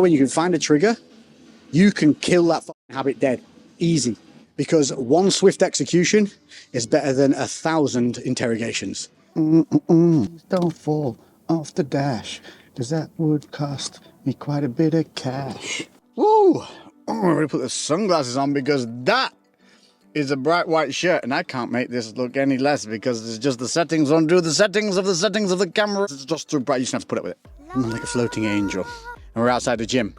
When you can find a trigger, you can kill that fucking habit dead. Easy. Because one swift execution is better than 1,000 interrogations. Don't fall off the dash, because that would cost me quite a bit of cash. Woo! I'm going to put the sunglasses on because that is a bright white shirt, and I can't make this look any less because it's just the settings undo the settings of the camera. It's just too bright. You just have to put up with it. I'm like a floating angel. And we're outside the gym.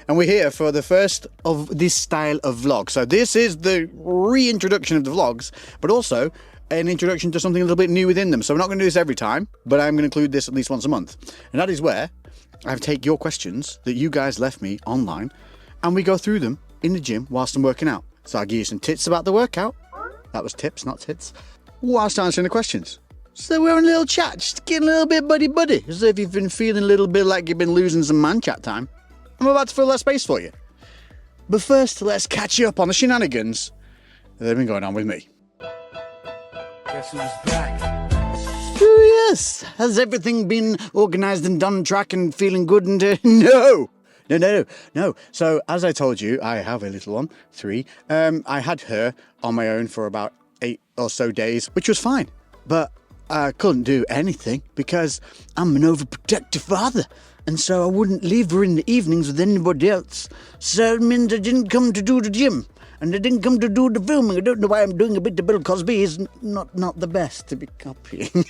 And we're here for the first of this style of vlog. So this is the reintroduction of the vlogs, but also an introduction to something a little bit new within them. So we're not going to do this every time, but I'm going to include this at least once a month. And that is where I take your questions that you guys left me online, and we go through them in the gym whilst I'm working out. So I'll give you some tips about the workout. That was tips, not tits. Whilst answering the questions. So we're having a little chat, just getting a little bit buddy-buddy. As if you've been feeling a little bit like you've been losing some man chat time. I'm about to fill that space for you. But first, let's catch you up on the shenanigans that have been going on with me. Guess who's back? Yes. Has everything been organised and done track and feeling good and... No. So, as I told you, I have a little one, 3. I had her on my own for about 8 or so days, which was fine. But I couldn't do anything because I'm an overprotective father. And so I wouldn't leave her in the evenings with anybody else. So it meant I didn't come to do the gym. And I didn't come to do the filming. I don't know why I'm doing a bit of Bill Cosby. He's not the best to be copying.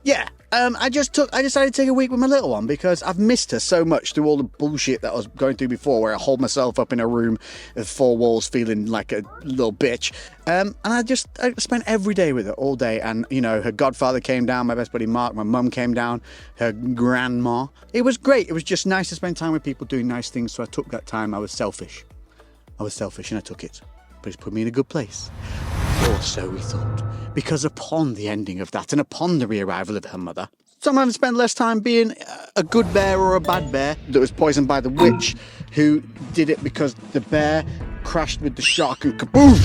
Yeah, I decided to take a week with my little one because I've missed her so much through all the bullshit that I was going through before, where I hold myself up in a room with 4 walls feeling like a little bitch. And I spent every day with her, all day. And, you know, her godfather came down, my best buddy Mark, my mum came down, her grandma. It was great. It was just nice to spend time with people doing nice things. So I took that time. I was selfish and I took it. But it's put me in a good place. Or so we thought. Because upon the ending of that and upon the re-arrival of her mother, someone spent less time being a good bear or a bad bear that was poisoned by the witch who did it because the bear crashed with the shark and kaboom!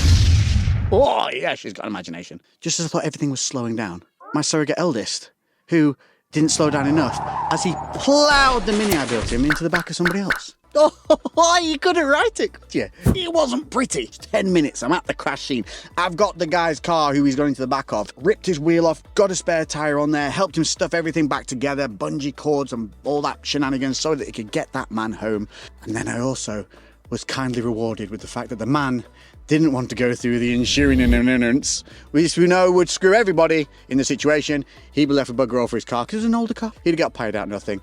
Oh, yeah, she's got imagination. Just as I thought everything was slowing down, my surrogate eldest, who didn't slow down enough, as he ploughed the mini I built him into the back of somebody else. Oh, you couldn't write it, could you? It wasn't pretty. 10 minutes, I'm at the crash scene. I've got the guy's car who he's going to the back of, ripped his wheel off, got a spare tyre on there, helped him stuff everything back together, bungee cords and all that shenanigans so that he could get that man home. And then I also was kindly rewarded with the fact that the man didn't want to go through the insurance, which we know would screw everybody in the situation. He'd be left with bugger all for his car because it was an older car. He'd have got paid out nothing.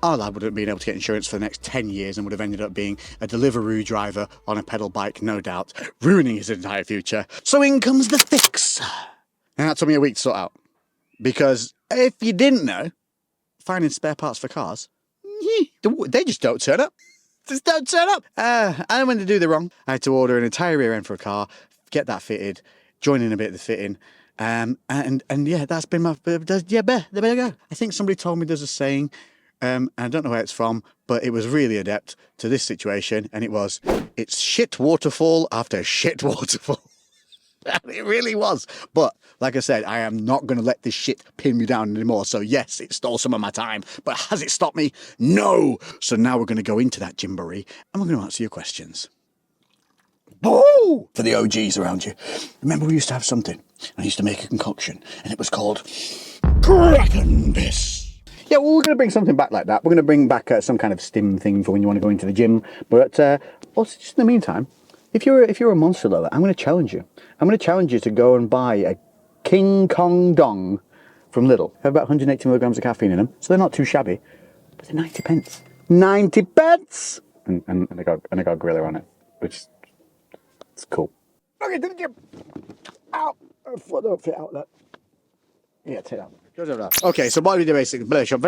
Our lad would have been able to get insurance for the next 10 years and would have ended up being a Deliveroo driver on a pedal bike, no doubt, ruining his entire future. So in comes the fix. And that took me a week to sort out. Because if you didn't know, finding spare parts for cars, they just don't turn up. Just don't turn up. I went to do the wrong. I had to order an entire rear end for a car, get that fitted, join in a bit of the fitting. And yeah, that's been my, there you go. I think somebody told me there's a saying, I don't know where it's from, but it was really adept to this situation, and it's shit waterfall after shit waterfall. It really was. But, like I said, I am not going to let this shit pin me down anymore. So, yes, it stole some of my time, but has it stopped me? No! So now we're going to go into that gymboree, and we're going to answer your questions. Boo! For the OGs around you. Remember we used to have something? I used to make a concoction, and it was called Kraken Piss. Yeah, well, we're going to bring something back like that. We're going to bring back some kind of stim thing for when you want to go into the gym. But also, just in the meantime, if you're a monster lover, I'm going to challenge you. I'm going to challenge you to go and buy a King Kong Dong from Lidl. They have about 180 milligrams of caffeine in them, so they're not too shabby. But they're 90 pence. 90 pence! And they got a griller on it, which is cool. Okay, to the gym. Ow! I don't fit out that. Yeah, take that. Okay, so what do we do basically? So on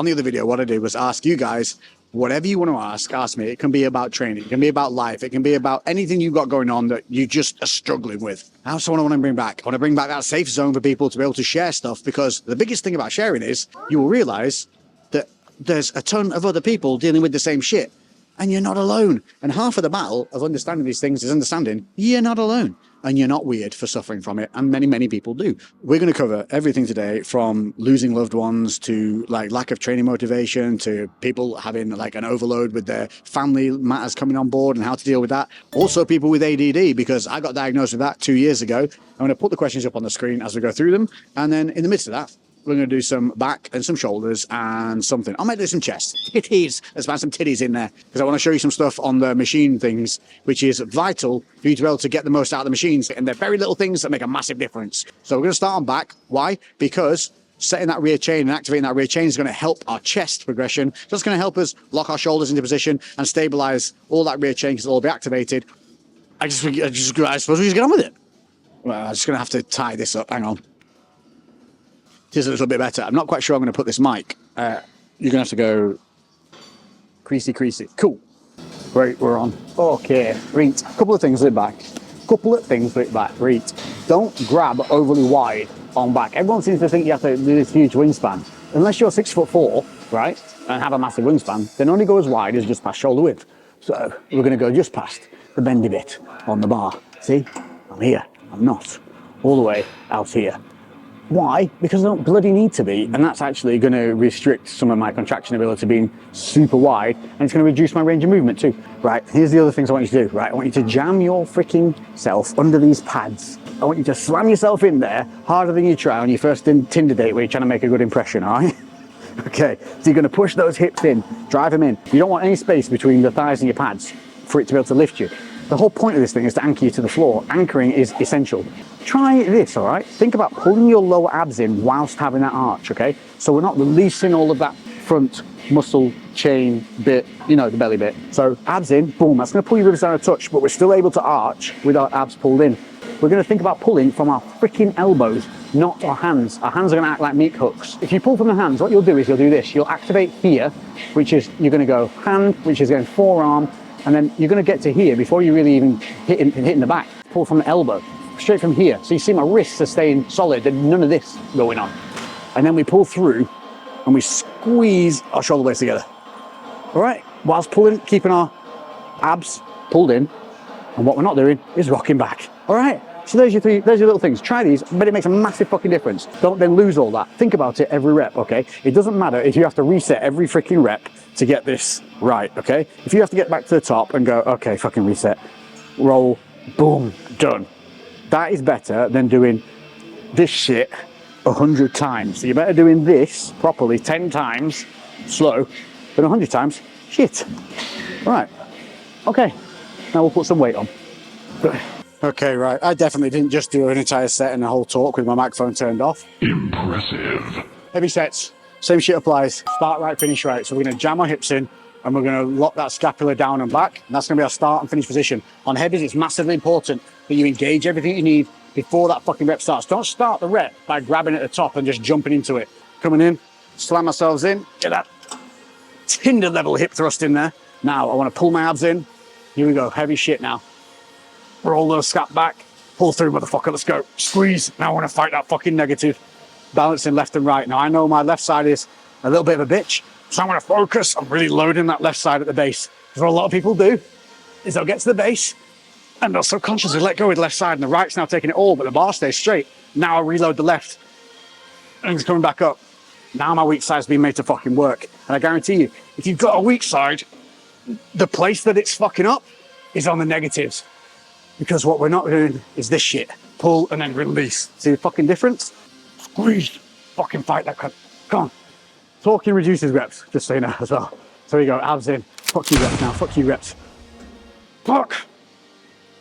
the other video, what I did was ask you guys whatever you want to ask me. It can be about training, it can be about life, it can be about anything you've got going on that you just are struggling with. That's what I want to bring back. I want to bring back that safe zone for people to be able to share stuff, because the biggest thing about sharing is you will realize that there's a ton of other people dealing with the same shit. And you're not alone. And half of the battle of understanding these things is understanding you're not alone. and you're not weird for suffering from it, and many, many people do. We're going to cover everything today, from losing loved ones to like lack of training motivation to people having like an overload with their family matters coming on board and how to deal with that. Also people with ADD, because I got diagnosed with that 2 years ago. I'm going to put the questions up on the screen as we go through them, and then in the midst of that, we're going to do some back and some shoulders and something. I might do some chest. Titties. Let's find some titties in there, because I want to show you some stuff on the machine things, which is vital for you to be able to get the most out of the machines. And they're very little things that make a massive difference. So we're going to start on back. Why? Because setting that rear chain and activating that rear chain is going to help our chest progression. So it's going to help us lock our shoulders into position and stabilize all that rear chain, because it'll all be activated. I suppose we just get on with it. Well, I'm just going to have to tie this up. Hang on. It is a little bit better. I'm not quite sure I'm going to put this mic. You're going to have to go creasy. Cool. Great, we're on. Okay, read. Couple of things with back. Read. Don't grab overly wide on back. Everyone seems to think you have to do this huge wingspan. Unless you're 6'4", right, and have a massive wingspan, then only go as wide as just past shoulder width. So we're going to go just past the bendy bit on the bar. See? I'm here. I'm not. All the way out here. Why? Because I don't bloody need to be, and that's actually going to restrict some of my contraction ability being super wide, and it's going to reduce my range of movement too. Right, here's the other things I want you to do. Right, I want you to jam your freaking self under these pads. I want you to slam yourself in there harder than you try on your first Tinder date where you're trying to make a good impression, all right? Okay, so you're going to push those hips in, drive them in. You don't want any space between the thighs and your pads for it to be able to lift you. The whole point of this thing is to anchor you to the floor. Anchoring is essential. Try this, all right? Think about pulling your lower abs in whilst having that arch, okay? So we're not releasing all of that front muscle chain bit, you know, the belly bit. So abs in, boom, that's gonna pull your ribs down a touch, but we're still able to arch with our abs pulled in. We're gonna think about pulling from our freaking elbows, not our hands. Our hands are gonna act like meat hooks. If you pull from the hands, what you'll do is you'll do this. You'll activate here, which is, you're gonna go hand, which is going forearm, and then you're going to get to here before you really even hitting the back. Pull from the elbow, straight from here. So you see my wrists are staying solid and none of this going on. And then we pull through and we squeeze our shoulder blades together. All right, whilst pulling, keeping our abs pulled in. And what we're not doing is rocking back. All right, so there's your little things. Try these, but it makes a massive fucking difference. Don't then lose all that. Think about it every rep, okay? It doesn't matter if you have to reset every freaking rep to get this right, okay? If you have to get back to the top and go, okay, fucking reset, roll, boom, done. That is better than doing this shit 100 times. So you're better doing this properly 10 times, slow, than 100 times, shit. All right, okay, now we'll put some weight on. Okay, right, I definitely didn't just do an entire set and a whole talk with my microphone turned off. Impressive. Heavy sets, same shit applies. Start right, finish right. So we're gonna jam our hips in and we're gonna lock that scapula down and back. And that's gonna be our start and finish position. On heavies, it's massively important that you engage everything you need before that fucking rep starts. Don't start the rep by grabbing at the top and just jumping into it. Coming in, slam ourselves in, get that Tinder level hip thrust in there. Now I wanna pull my abs in. Here we go, heavy shit now. Roll those scap back, pull through, motherfucker, let's go. Squeeze, now I wanna fight that fucking negative. Balancing left and right. Now I know my left side is a little bit of a bitch, so I'm gonna focus on really loading that left side at the base. Because what a lot of people do is they'll get to the base and they'll subconsciously let go with the left side and the right's now taking it all, but the bar stays straight. Now I reload the left and it's coming back up. Now my weak side's being made to fucking work. And I guarantee you, if you've got a weak side, the place that it's fucking up is on the negatives. Because what we're not doing is this shit. Pull and then release. See the fucking difference? Squeeze. Fucking fight that crap. Come on. Talking reduces reps, just so you know as well. So we go, abs in. Fuck you reps now. Fuck you reps. Fuck.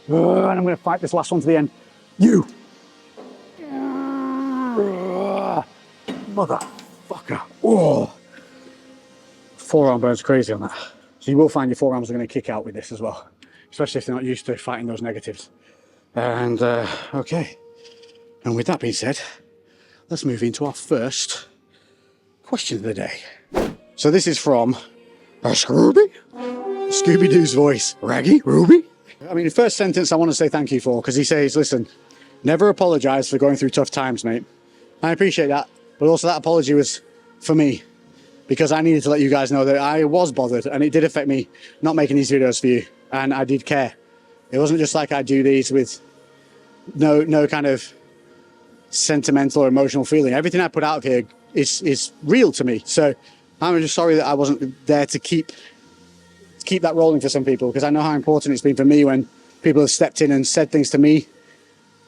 And I'm going to fight this last one to the end. You. Motherfucker. Oh. Forearm burns crazy on that. So you will find your forearms are going to kick out with this as well. Especially if they're not used to fighting those negatives. And, okay. And with that being said, let's move into our first question of the day. So this is from Scooby-Doo's voice. Raggy, Ruby? I mean, the first sentence I want to say thank you for, because he says, listen, never apologize for going through tough times, mate. I appreciate that. But also that apology was for me, because I needed to let you guys know that I was bothered and it did affect me not making these videos for you. And I did care. It wasn't just like I do these with no kind of sentimental or emotional feeling. Everything I put out here is real to me. So I'm just sorry that I wasn't there to keep that rolling for some people, because I know how important it's been for me when people have stepped in and said things to me,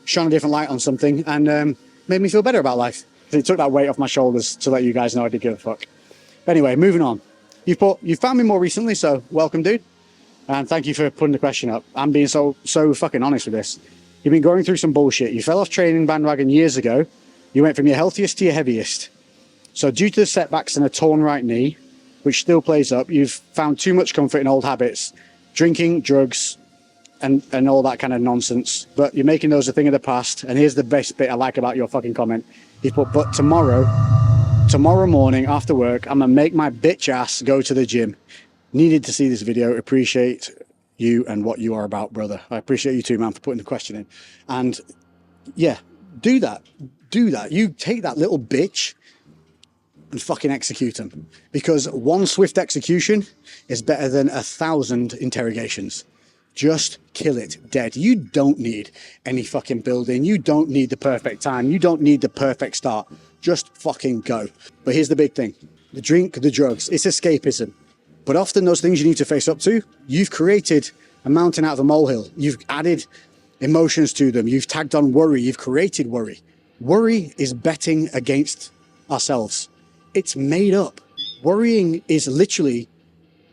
shone a different light on something, and made me feel better about life. It took that weight off my shoulders to let you guys know I did give a fuck. But anyway, moving on. You found me more recently, so welcome, dude. And thank you for putting the question up. I'm being so fucking honest with this. You've been going through some bullshit. You fell off training bandwagon years ago. You went from your healthiest to your heaviest. So due to the setbacks and a torn right knee, which still plays up, you've found too much comfort in old habits, drinking, drugs, and all that kind of nonsense. But you're making those a thing of the past. And here's the best bit I like about your fucking comment. You put, but tomorrow morning after work, I'm gonna make my bitch ass go to the gym. Needed to see this video. Appreciate you and what you are about, brother. I appreciate you too, man, for putting the question in. And yeah, do that. You take that little bitch and fucking execute them, because one swift execution is better than 1,000 interrogations. Just kill it dead. You don't need any fucking building. You don't need the perfect time. You don't need the perfect start. Just fucking go. But here's the big thing. The drink, the drugs, it's escapism. But often those things you need to face up to, you've created a mountain out of a molehill. You've added emotions to them. You've tagged on worry. You've created worry. Worry is betting against ourselves. It's made up. Worrying is literally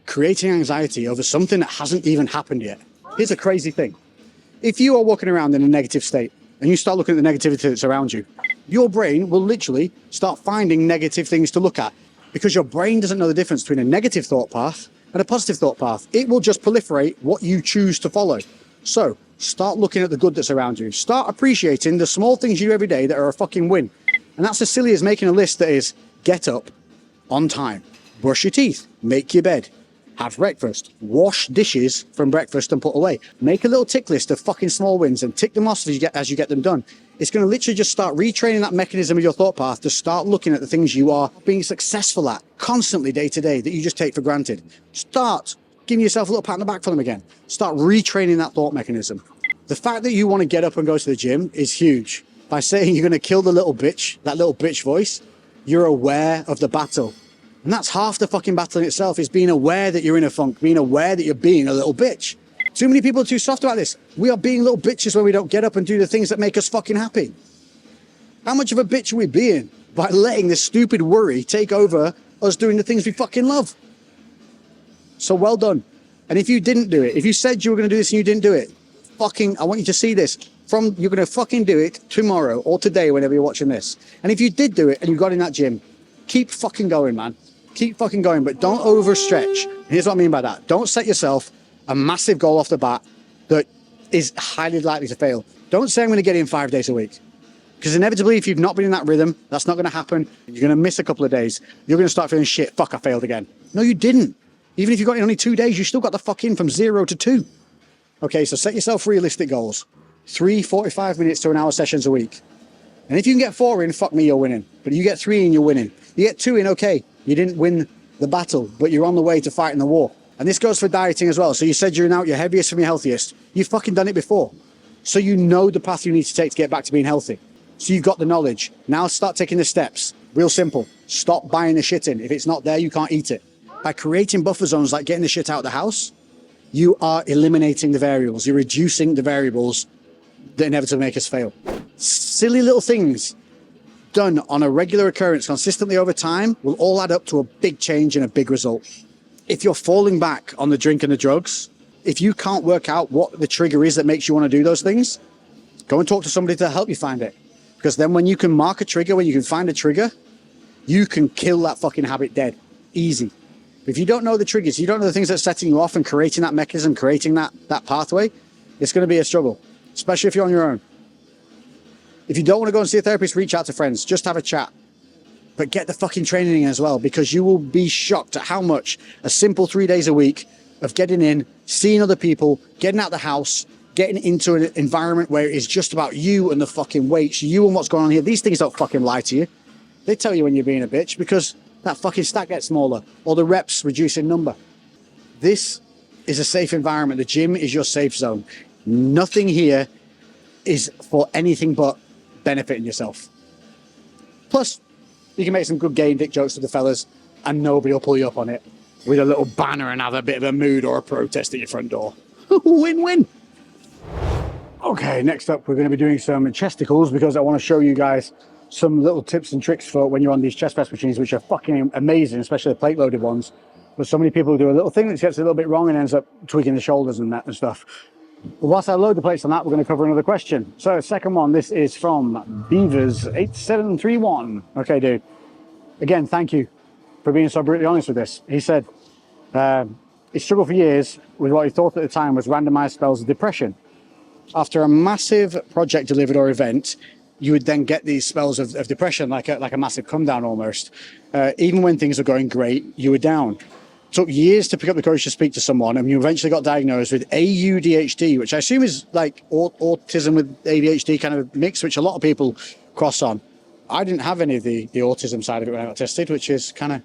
creating anxiety over something that hasn't even happened yet. Here's a crazy thing. If you are walking around in a negative state and you start looking at the negativity that's around you, your brain will literally start finding negative things to look at, because your brain doesn't know the difference between a negative thought path and a positive thought path. It will just proliferate what you choose to follow. So start looking at the good that's around you. Start appreciating the small things you do every day that are a fucking win. And that's as silly as making a list that is: get up on time, brush your teeth, make your bed, have breakfast, wash dishes from breakfast and put away. Make a little tick list of fucking small wins and tick them off as you get them done. It's going to literally just start retraining that mechanism of your thought path to start looking at the things you are being successful at constantly day to day that you just take for granted. Start giving yourself a little pat on the back for them again. Start retraining that thought mechanism. The fact that you want to get up and go to the gym is huge. By saying you're going to kill the little bitch, that little bitch voice, you're aware of the battle. And that's half the fucking battle in itself, is being aware that you're in a funk, being aware that you're being a little bitch. Too many people are too soft about this. We are being little bitches when we don't get up and do the things that make us fucking happy. How much of a bitch are we being by letting this stupid worry take over us doing the things we fucking love? So well done. And if you didn't do it, if you said you were going to do this and you didn't do it, I want you to see this. You're going to fucking do it tomorrow or today, whenever you're watching this. And if you did do it and you got in that gym, keep fucking going, man. Keep fucking going, but don't overstretch. Here's what I mean by that. Don't set yourself a massive goal off the bat that is highly likely to fail. Don't say I'm going to get in 5 days a week. Because inevitably, if you've not been in that rhythm, that's not going to happen. You're going to miss a couple of days. You're going to start feeling shit. Fuck, I failed again. No, you didn't. Even if you got in only 2 days, you still got the fuck in from 0 to 2. Okay, so set yourself realistic goals. 3 45 minutes to an hour sessions a week. And if you can get 4 in, fuck me, you're winning. But if you get 3 in, you're winning. You get 2 in, okay. You didn't win the battle, but you're on the way to fighting the war. And this goes for dieting as well. So you said you're now at your heaviest from your healthiest. You've fucking done it before. So you know the path you need to take to get back to being healthy. So you've got the knowledge. Now start taking the steps. Real simple. Stop buying the shit in. If it's not there, you can't eat it. By creating buffer zones like getting the shit out of the house, you are eliminating the variables. You're reducing the variables that inevitably make us fail. Silly little things done on a regular occurrence consistently over time will all add up to a big change and a big result. If you're falling back on the drink and the drugs, if you can't work out what the trigger is that makes you want to do those things, go and talk to somebody to help you find it. Because then when you can mark a trigger, when you can find a trigger, you can kill that fucking habit dead. Easy. If you don't know the triggers, you don't know the things that are setting you off and creating that mechanism, creating that pathway, it's going to be a struggle, especially if you're on your own. If you don't want to go and see a therapist, reach out to friends. Just have a chat. But get the fucking training in as well, because you will be shocked at how much a simple 3 days a week of getting in, seeing other people, getting out of the house, getting into an environment where it is just about you and the fucking weights, you and what's going on here. These things don't fucking lie to you. They tell you when you're being a bitch, because that fucking stack gets smaller or the reps reduce in number. This is a safe environment. The gym is your safe zone. Nothing here is for anything but benefiting yourself. Plus, you can make some good gay and dick jokes with the fellas, and nobody will pull you up on it with a little banner and have a bit of a mood or a protest at your front door. Win-win. Okay, next up, we're going to be doing some chesticles because I want to show you guys some little tips and tricks for when you're on these chest press machines, which are fucking amazing, especially the plate loaded ones. But so many people do a little thing that gets a little bit wrong and ends up tweaking the shoulders and that and stuff. But whilst I load the plates on that, we're going to cover another question. So, second one, this is from Beavers8731. Okay, dude. Again, thank you for being so brutally honest with this. He said he struggled for years with what he thought at the time was randomized spells of depression. After a massive project delivered or event, you would then get these spells of depression, like a massive come down almost. Even when things are going great, you were down. Took years to pick up the courage to speak to someone, and you eventually got diagnosed with ADHD, which I assume is like autism with ADHD kind of mix, which a lot of people cross on. I didn't have any of the autism side of it when I got tested, which is kind of,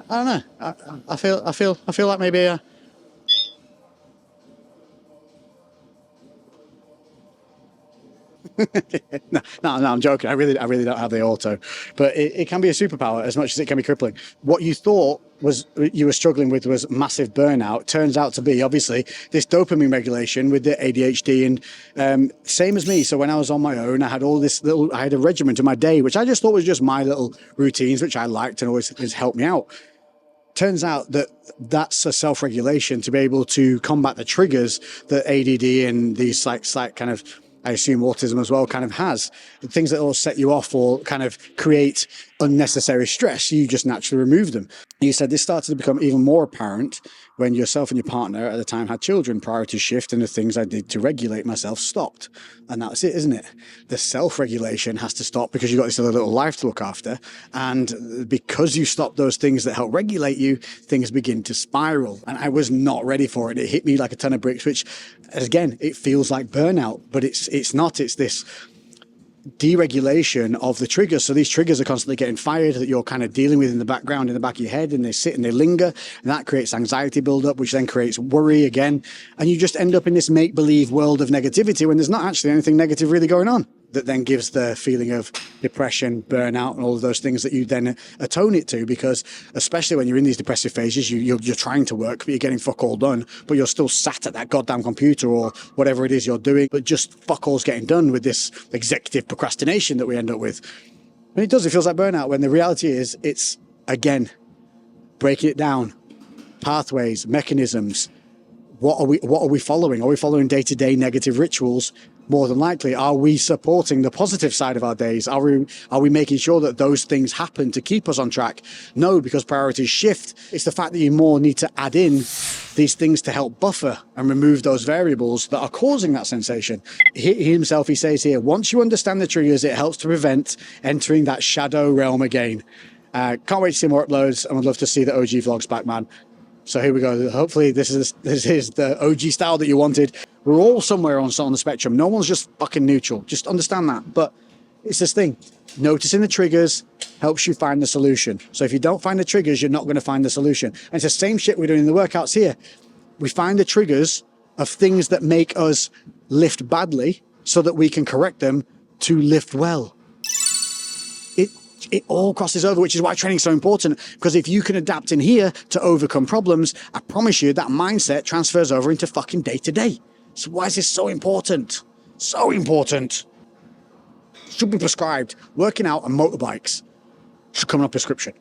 I don't know. I feel like maybe no, I'm joking. I really don't have the auto, but it can be a superpower as much as it can be crippling. What you thought was you were struggling with was massive burnout. Turns out to be obviously this dopamine regulation with the ADHD, and same as me. So when I was on my own, I had I had a regimen to my day, which I just thought was just my little routines, which I liked and always helped me out. Turns out that that's a self-regulation to be able to combat the triggers that ADD and these slight kind of, I assume autism as well, kind of has. The things that will set you off or kind of create unnecessary stress, you just naturally remove them. You said this started to become even more apparent when yourself and your partner at the time had children. Priorities shift and the things I did to regulate myself stopped. And that's it, isn't it? The self-regulation has to stop because you've got this other little life to look after. And because you stop those things that help regulate you, things begin to spiral. And I was not ready for it. It hit me like a ton of bricks, which, again, it feels like burnout, but it's not. It's this deregulation of the triggers. So these triggers are constantly getting fired that you're kind of dealing with in the background, in the back of your head, and they sit and they linger, and that creates anxiety buildup, which then creates worry again. And you just end up in this make-believe world of negativity when there's not actually anything negative really going on. That then gives the feeling of depression, burnout, and all of those things that you then atone it to, because especially when you're in these depressive phases, you're trying to work, but you're getting fuck all done, but you're still sat at that goddamn computer or whatever it is you're doing, but just fuck all's getting done with this executive procrastination that we end up with. And it feels like burnout, when the reality is it's, again, breaking it down, pathways, mechanisms. What are we following? Are we following day-to-day negative rituals? More than likely, are we supporting the positive side of our days? Are we making sure that those things happen to keep us on track? No, because priorities shift. It's the fact that you more need to add in these things to help buffer and remove those variables that are causing that sensation. He says here, once you understand the triggers, it helps to prevent entering that shadow realm again. Can't wait to see more uploads, and I'd love to see the OG vlogs back, man. So here we go. Hopefully this is the OG style that you wanted. We're all somewhere on the spectrum. No one's just fucking neutral. Just understand that. But it's this thing. Noticing the triggers helps you find the solution. So if you don't find the triggers, you're not going to find the solution. And it's the same shit we're doing in the workouts here. We find the triggers of things that make us lift badly so that we can correct them to lift well. It all crosses over, which is why training is so important, because if you can adapt in here to overcome problems, I promise you that mindset transfers over into fucking day to day. So why is this so important? So important. Should be prescribed. Working out and motorbikes should come on a prescription.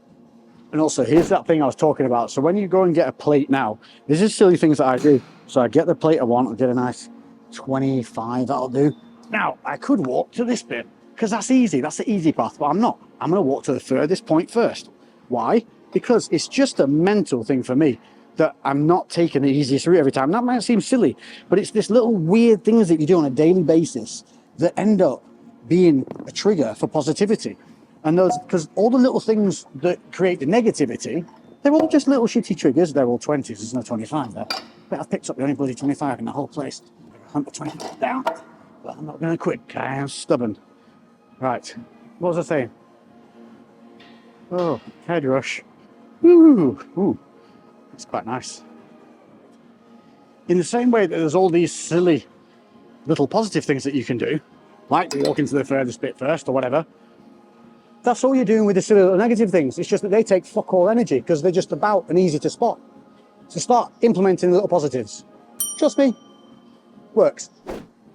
And also, here's that thing I was talking about. So when you go and get a plate now, these are silly things that I do. So I get the plate I want, I'll get a nice 25, that'll do. Now, I could walk to this bit, because that's easy. That's the easy path, but I'm not. I'm going to walk to the furthest point first. Why? Because it's just a mental thing for me that I'm not taking the easiest route every time. That might seem silly, but it's this little weird things that you do on a daily basis that end up being a trigger for positivity. And those, because all the little things that create the negativity, they're all just little shitty triggers. They're all 20s. There's no 25 there. But I've picked up the only bloody 25 in the whole place. Hunt the 25 down. But I'm not going to quit. I am stubborn. Right. What was I saying? Oh, head rush. Ooh. It's quite nice. In the same way that there's all these silly little positive things that you can do, like walk into the furthest bit first or whatever, that's all you're doing with the silly little negative things. It's just that they take fuck all energy because they're just about and easy to spot. So start implementing the little positives. Trust me, works.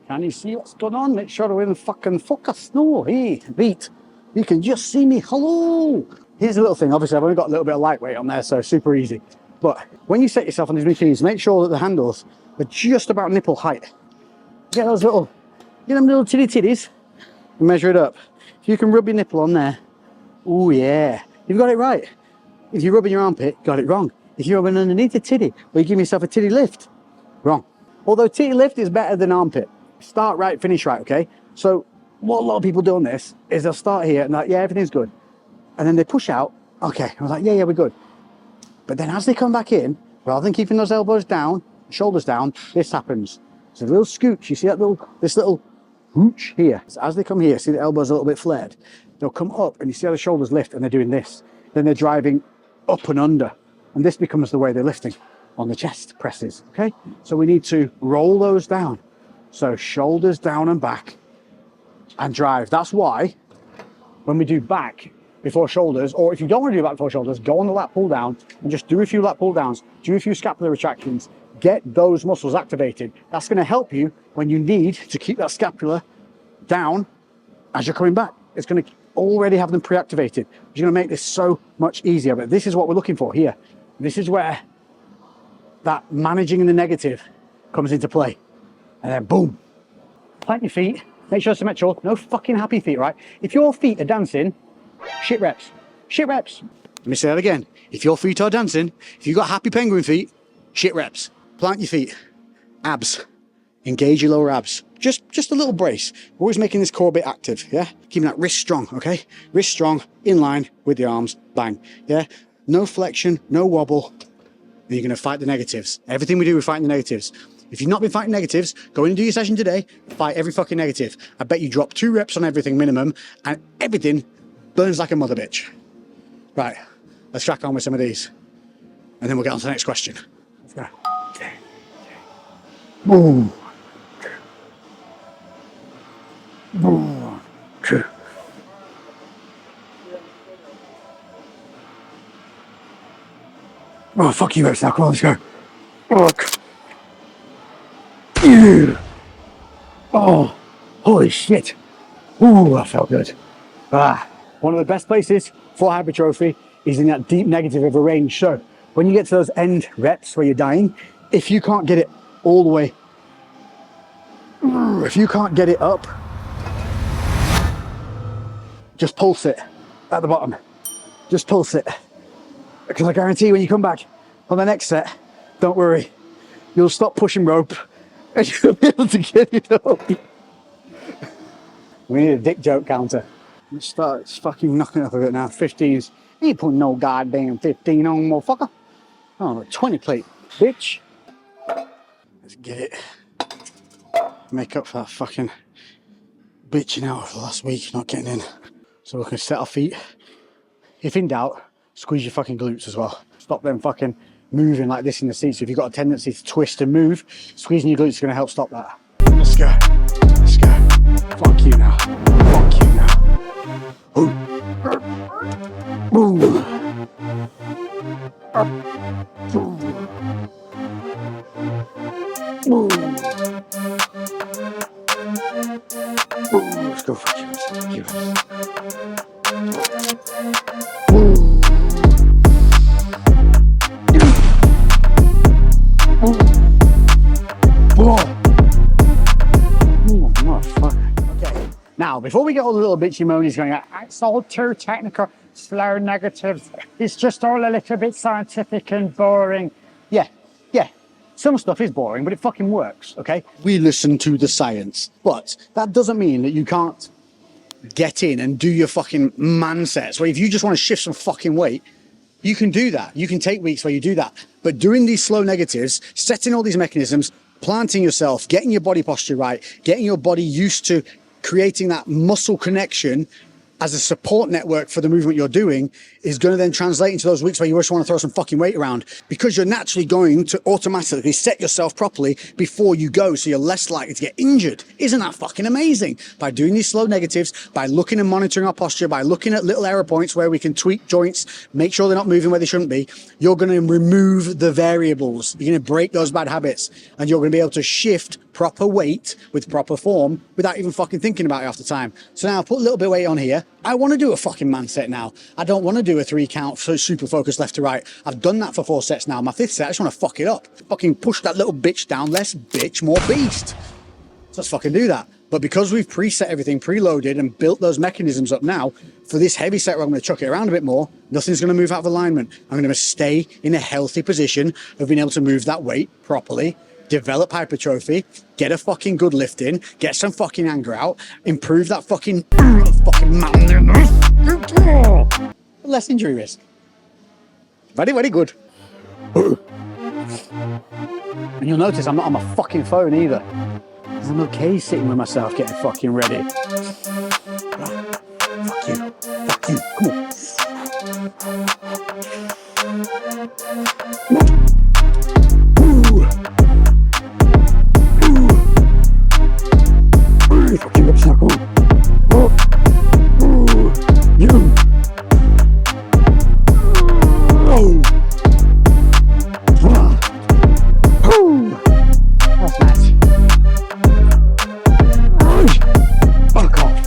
Can you see what's going on? Make sure we're in fucking focus. No, hey, beat. You can just see me. Hello. Here's a little thing. Obviously, I've only got a little bit of lightweight on there, so super easy. But when you set yourself on these machines, make sure that the handles are just about nipple height. Get those little, get them little titties and measure it up. If you can rub your nipple on there, oh yeah, you've got it right. If you're rubbing your armpit, got it wrong. If you're rubbing underneath a titty, or you give yourself a titty lift, wrong. Although titty lift is better than armpit. Start right, finish right, okay? So what a lot of people do on this is they'll start here and like, yeah, everything's good. And then they push out, okay, I was like, yeah, we're good. But then as they come back in, rather than keeping those elbows down, shoulders down, this happens. It's a little scooch, you see that this little hooch here. So as they come here, see the elbows a little bit flared, they'll come up and you see how the shoulders lift and they're doing this. Then they're driving up and under. And this becomes the way they're lifting on the chest presses, okay? So we need to roll those down. So shoulders down and back and drive. That's why when we do back before shoulders, or if you don't want to do back before shoulders, go on the lat pull down and just do a few lat pull downs, do a few scapular retractions, get those muscles activated. That's going to help you when you need to keep that scapula down as you're coming back. It's going to already have them pre-activated. It's going to make this so much easier. But this is what we're looking for here. This is where that managing the negative comes into play. And then boom, plant your feet, make sure it's symmetrical. No fucking happy feet, right? If your feet are dancing, shit reps, shit reps. Let me say that again. If your feet are dancing, if you've got happy penguin feet, shit reps. Plant your feet, abs, engage your lower abs. Just a little brace. Always making this core bit active, yeah? Keeping that wrist strong, okay? Wrist strong, in line with the arms, bang, yeah? No flexion, no wobble. And you're gonna fight the negatives. Everything we do, we're fighting the negatives. If you've not been fighting negatives, go in and do your session today, fight every fucking negative. I bet you drop 2 reps on everything minimum, and everything burns like a mother bitch. Right, let's crack on with some of these. And then we'll get on to the next question. Let's go. Boom. Boom. Oh, fuck you, reps now. Come on, let's go. Fuck. Oh, holy shit. Ooh, that felt good. One of the best places for hypertrophy is in that deep negative of a range. So when you get to those end reps where you're dying, if you can't get it all the way, if you can't get it up, just pulse it at the bottom. Just pulse it. Because I guarantee when you come back on the next set, don't worry, you'll stop pushing rope and you'll be able to get it up. We need a dick joke counter. Let's start fucking knocking it up a bit now. 15s. Ain't putting no goddamn 15 on, motherfucker. Oh, a 20 plate, bitch. Let's get it. Make up for that fucking bitching out for last week, not getting in. So we can set our feet. If in doubt, squeeze your fucking glutes as well. Stop them fucking moving like this in the seats. If you've got a tendency to twist and move, squeezing your glutes is going to help stop that. Let's go. Let's go. Fuck you now. Fuck you now. Ooh. Ooh. Ooh. Ooh. Let's go, fuck you. Fuck you. Okay, now before we get all the little bitchy moanies going, it's all too technical, slow negatives, it's just all a little bit scientific and boring. Yeah, some stuff is boring, but it fucking works, okay? We listen to the science, but that doesn't mean that you can't get in and do your fucking man sets. Where if you just want to shift some fucking weight, you can do that. You can take weeks where you do that. But doing these slow negatives, setting all these mechanisms, planting yourself, getting your body posture right, getting your body used to creating that muscle connection as a support network for the movement you're doing is going to then translate into those weeks where you just want to throw some fucking weight around, because you're naturally going to automatically set yourself properly before you go, so you're less likely to get injured. Isn't that fucking amazing? By doing these slow negatives, by looking and monitoring our posture, by looking at little error points where we can tweak joints, make sure they're not moving where they shouldn't be, you're going to remove the variables. You're going to break those bad habits, and you're going to be able to shift proper weight with proper form without even fucking thinking about it half the time. So now I put a little bit of weight on here. I want to do a fucking man set now. I don't want to do a 3 count super focus left to right. I've done that for 4 sets now. My 5th set, I just want to fuck it up. Fucking push that little bitch down. Less bitch, more beast. So let's fucking do that. But because we've preset everything, preloaded, and built those mechanisms up now, for this heavy set where I'm going to chuck it around a bit more, nothing's going to move out of alignment. I'm going to stay in a healthy position of being able to move that weight properly, develop hypertrophy, get a fucking good lift in, get some fucking anger out, improve that fucking mountain, less injury risk. Very, very good. And you'll notice I'm not on my fucking phone either. I'm okay sitting with myself getting fucking ready. Fuck you. Fuck you. Come on. Fuck you, it's not cool. You. That's nice. Fuck off.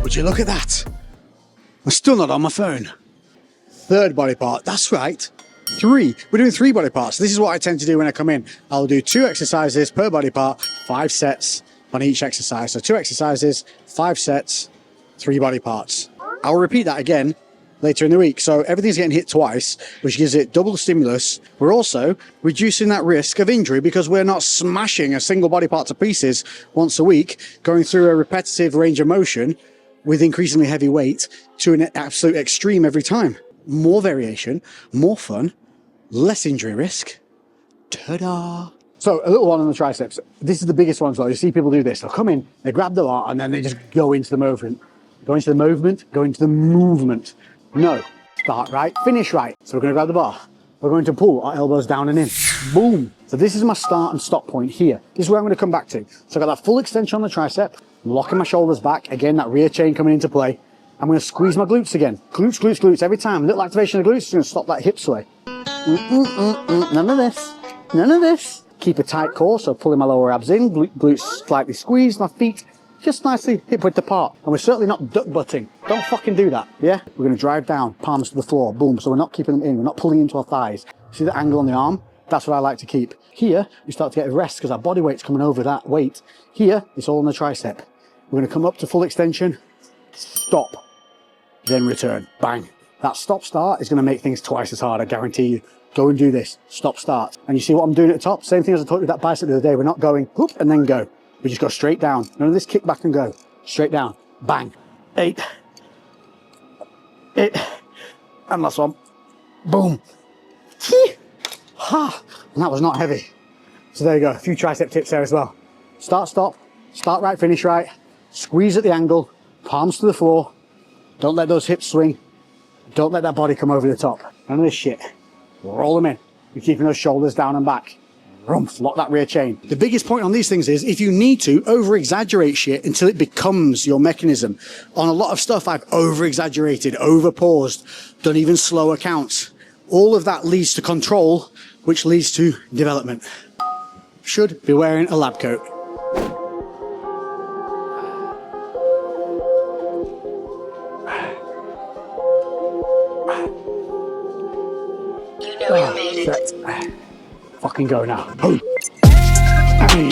Would you look at that? I'm still not on my phone. 3rd body part, that's right. 3. We're doing 3 body parts. This is what I tend to do when I come in. I'll do 2 exercises per body part, 5 sets on each exercise. So 2 exercises, 5 sets, 3 body parts. I'll repeat that again later in the week. So everything's getting hit twice, which gives it double the stimulus. We're also reducing that risk of injury because we're not smashing a single body part to pieces once a week, going through a repetitive range of motion with increasingly heavy weight to an absolute extreme every time. More variation, more fun, less injury risk. Ta-da! So a little one on the triceps. This is the biggest one as well. You see people do this. They'll come in, they grab the bar, and then they just go into the movement. Go into the movement, go into the movement. No. Start right, finish right. So we're going to grab the bar. We're going to pull our elbows down and in. Boom. So this is my start and stop point here. This is where I'm going to come back to. So I've got that full extension on the tricep, locking my shoulders back. Again, that rear chain coming into play. I'm going to squeeze my glutes again. Glutes, glutes, glutes. Every time. Little activation of the glutes is going to stop that hip sway. None of this. None of this. Keep a tight core, so pulling my lower abs in. Glutes slightly squeezed. My feet just nicely hip width apart. And we're certainly not duck butting. Don't fucking do that, yeah? We're going to drive down, palms to the floor. Boom. So we're not keeping them in. We're not pulling into our thighs. See the angle on the arm? That's what I like to keep. Here, we start to get a rest because our body weight's coming over that weight. Here, it's all on the tricep. We're going to come up to full extension. Stop. Then return. Bang. That stop start is going to make things twice as hard, I guarantee you. Go and do this. Stop start. And you see what I'm doing at the top? Same thing as I taught you with that bicep the other day. We're not going whoop and then go. We just go straight down. None of this kick back and go. Straight down. Bang. 8. 8. And last one. Boom. Ha. And that was not heavy. So there you go. A few tricep tips there as well. Start, stop. Start right, finish right. Squeeze at the angle. Palms to the floor. Don't let those hips swing. Don't let that body come over the top. None of this shit. Roll them in. You're keeping those shoulders down and back. Rumph, lock that rear chain. The biggest point on these things is if you need to, over-exaggerate shit until it becomes your mechanism. On a lot of stuff, I've over-exaggerated, over-paused, done even slower counts. All of that leads to control, which leads to development. Should be wearing a lab coat. Set. Fucking go now. Hey. Hey.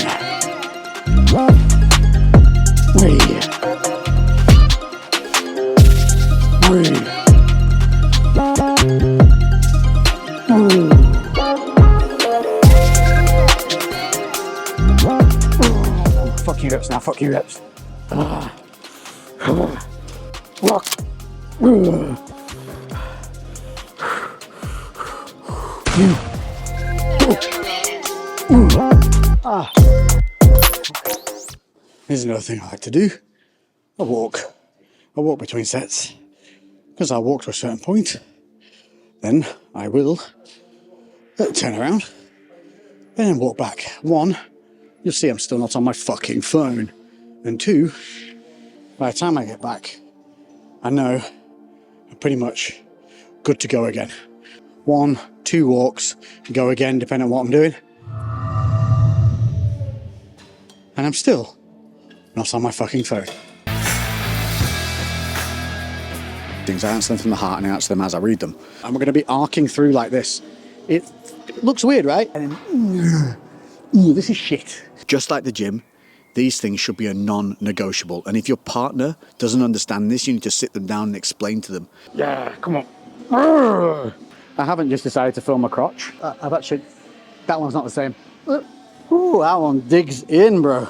Fuck you reps now, fuck you reps. Rock. Here's another thing I like to do. I walk between sets, because I'll walk to a certain point, then I will turn around, and then walk back. 1, you'll see I'm still not on my fucking phone, and 2, by the time I get back, I know I'm pretty much good to go again. 1, 2 walks, go again, depending on what I'm doing, and I'm still not on my fucking phone. Things I answer them from the heart and I answer them as I read them. And we're going to be arcing through like this. It looks weird, right? And then, this is shit. Just like the gym, these things should be a non-negotiable. And if your partner doesn't understand this, you need to sit them down and explain to them. Yeah, come on. I haven't just decided to film my crotch. I've actually, that one's not the same. Ooh, that one digs in, bro.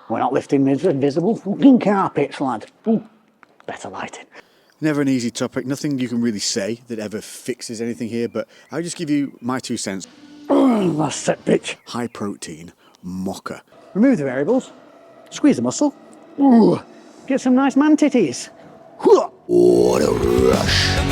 We're not lifting invisible fucking carpets, lad. Ooh, better lighting. Never an easy topic. Nothing you can really say that ever fixes anything here, but I'll just give you my 2 cents. That's set, bitch. High protein, mocha. Remove the variables. Squeeze the muscle. Ooh, get some nice man titties. What a rush.